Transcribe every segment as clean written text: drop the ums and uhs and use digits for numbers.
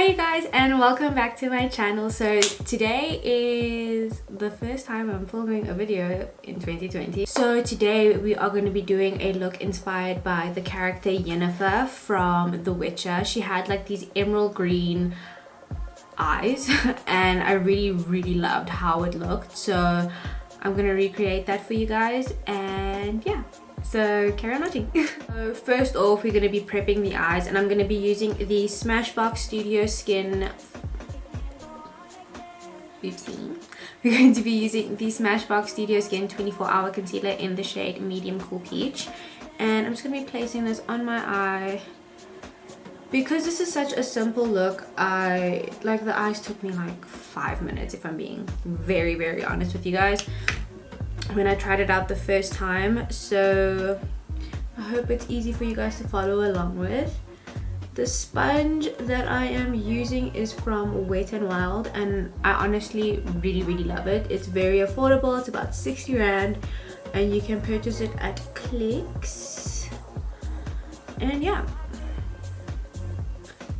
Hi you guys, and welcome back to my channel. So today is the first time I'm filming a video in 2020. So today we are going to be doing a look inspired by the character Yennefer from The Witcher. She had like these emerald green eyes and I really loved how it looked. So I'm going to recreate that for you guys, and yeah. So carry on watching. So first off, we're going to be prepping the eyes, and I'm going to be using the Smashbox Studio Skin. Oopsie. We're going to be using the Smashbox Studio Skin 24-hour concealer in the shade Medium Cool Peach, and I'm just going to be placing this on my eye. Because this is such a simple look, the eyes took me like 5 minutes, if I'm being very honest with you guys, when I tried it out the first time. So I hope it's easy for you guys to follow along with. The sponge that I am using is from Wet n Wild, and I honestly really love it. It's very affordable. It's about 60 rand, and you can purchase it at Clicks. And yeah,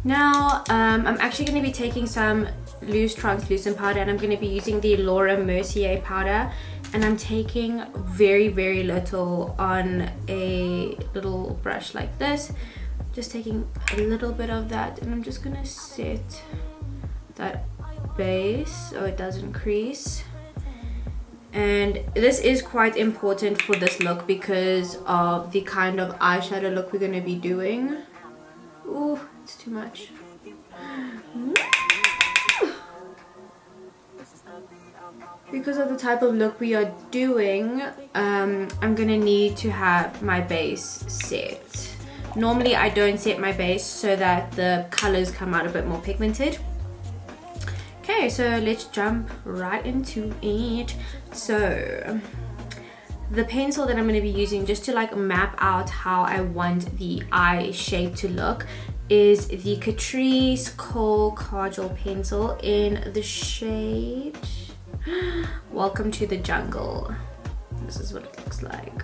now I'm actually going to be taking some loose translucent powder, and I'm going to be using the Laura Mercier powder, and I'm taking very little on a little brush like this. Just taking a little bit of that, and I'm just going to set that base so it doesn't crease. And this is quite important for this look because of the kind of eyeshadow look we're going to be doing. Ooh, it's too much. Because of the type of look we are doing, I'm gonna need to have my base set. Normally I don't set my base so that the colors come out a bit more pigmented. Okay, so let's jump right into it. So the pencil that I'm going to be using just to like map out how I want the eye shape to look is the Catrice Kohl Kajal pencil in the shade Welcome to the Jungle. This is what it looks like.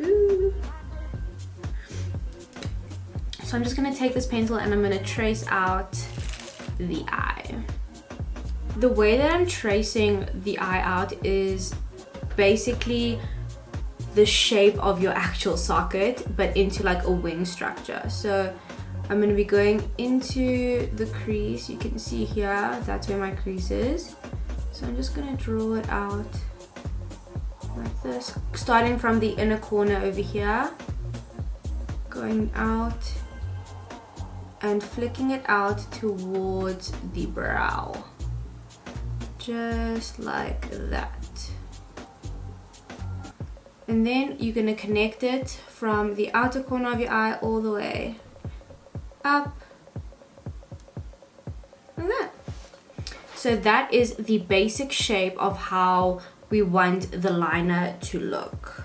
Ooh. So I'm just going to take this pencil and I'm going to trace out the eye. The way that I'm tracing the eye out is basically the shape of your actual socket, but into like a wing structure. So I'm going to be going into the crease. You can see here, that's where my crease is. So I'm just going to draw it out like this, starting from the inner corner over here, going out and flicking it out towards the brow, just like that. And then you're going to connect it from the outer corner of your eye all the way up, like that. So that is the basic shape of how we want the liner to look.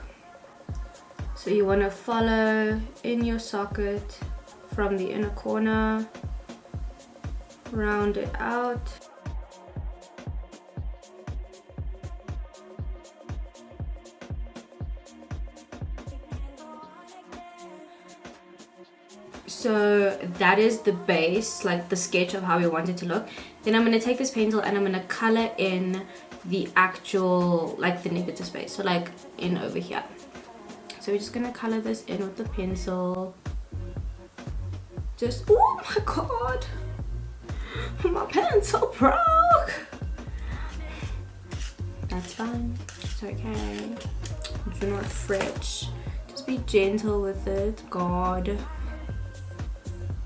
So you want to follow in your socket from the inner corner, round it out. So that is the base, like the sketch of how we want it to look. Then I'm going to take this pencil and I'm going to color in the actual, like the negative space, so like in over here. So we're just going to color this in with the pencil. Just, oh my god, my pencil broke. That's fine, it's okay. Do not fret, just be gentle with it, god.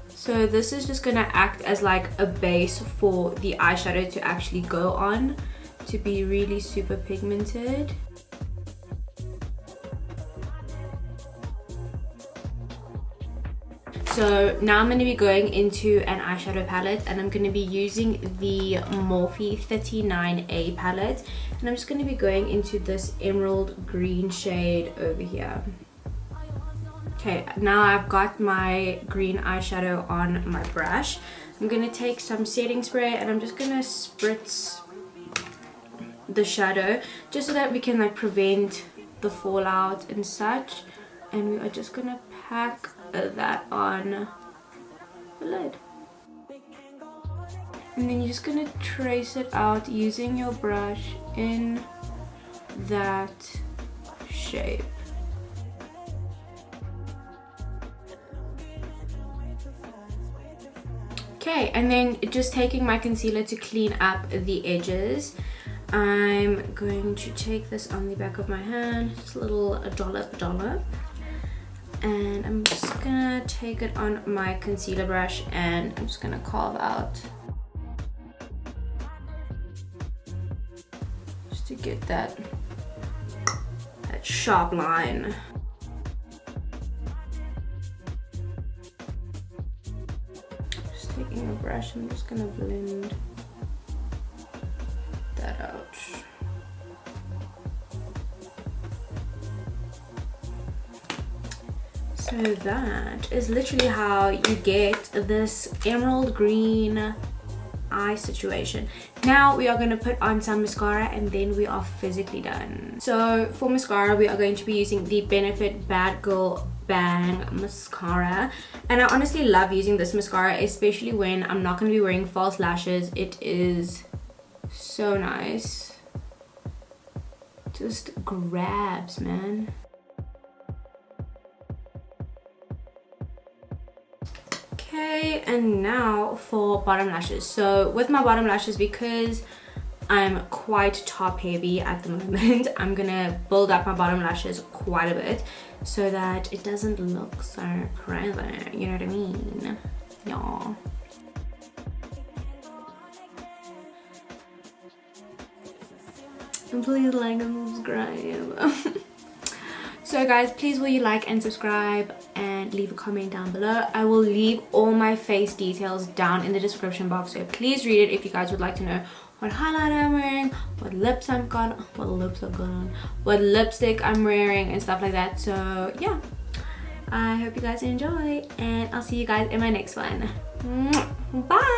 So this is just gonna act as like a base for the eyeshadow to actually go on, to be really super pigmented. So now I'm going to be going into an eyeshadow palette, and I'm going to be using the Morphe 39A palette, and I'm just going to be going into this emerald green shade over here. Okay, now I've got my green eyeshadow on my brush. I'm going to take some setting spray and I'm just going to spritz the shadow just so that we can like prevent the fallout and such. And we are just going to pack that on the lid. And then you're just gonna trace it out using your brush in that shape. Okay, and then just taking my concealer to clean up the edges, I'm going to take this on the back of my hand, just a little dollop, and I'm just gonna take it on my concealer brush and I'm just gonna carve out just to get that sharp line. Just taking a brush, I'm just gonna blend that out. So that is literally how you get this emerald green eye situation. Now we are going to put on some mascara and then we are physically done. So for mascara we are going to be using the Benefit Bad Girl Bang mascara, and I honestly love using this mascara, especially when I'm not going to be wearing false lashes. It is so nice, just grabs, man. Okay, and now for bottom lashes. So with my bottom lashes, because I'm quite top heavy at the moment, I'm gonna build up my bottom lashes quite a bit so that it doesn't look so crazy, you know what I mean? Yeah. And please like and subscribe. So guys, please will you like and subscribe and leave a comment down below. I will leave all my face details down in the description box, so please read it if you guys would like to know what highlighter I'm wearing, what lips I've got, what lipstick I'm wearing and stuff like that. So yeah, I hope you guys enjoy and I'll see you guys in my next one. Bye.